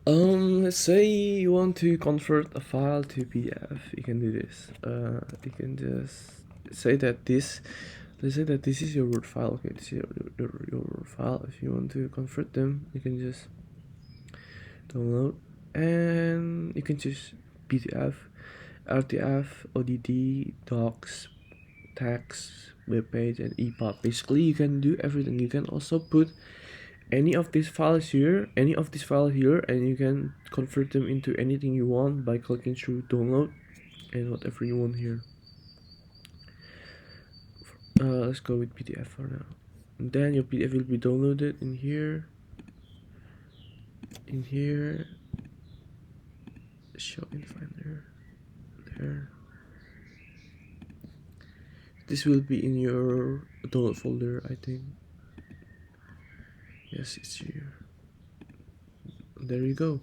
Let's say you want to convert a file to PDF. You can do this. You can just say that this. Let's say that this is your Word file. Okay, this is your Word file. If you want to convert them, you can just download, and you can choose PDF, RTF, ODD, docs, text, web page, and EPUB. Basically, you can do everything. You can also put any of these files here, and you can convert them into anything you want by clicking through download and whatever you want here. Let's go with PDF for now. And then your PDF will be downloaded in here. Show in Finder. There. This will be in your download folder, I think. Yes, it's here. There you go.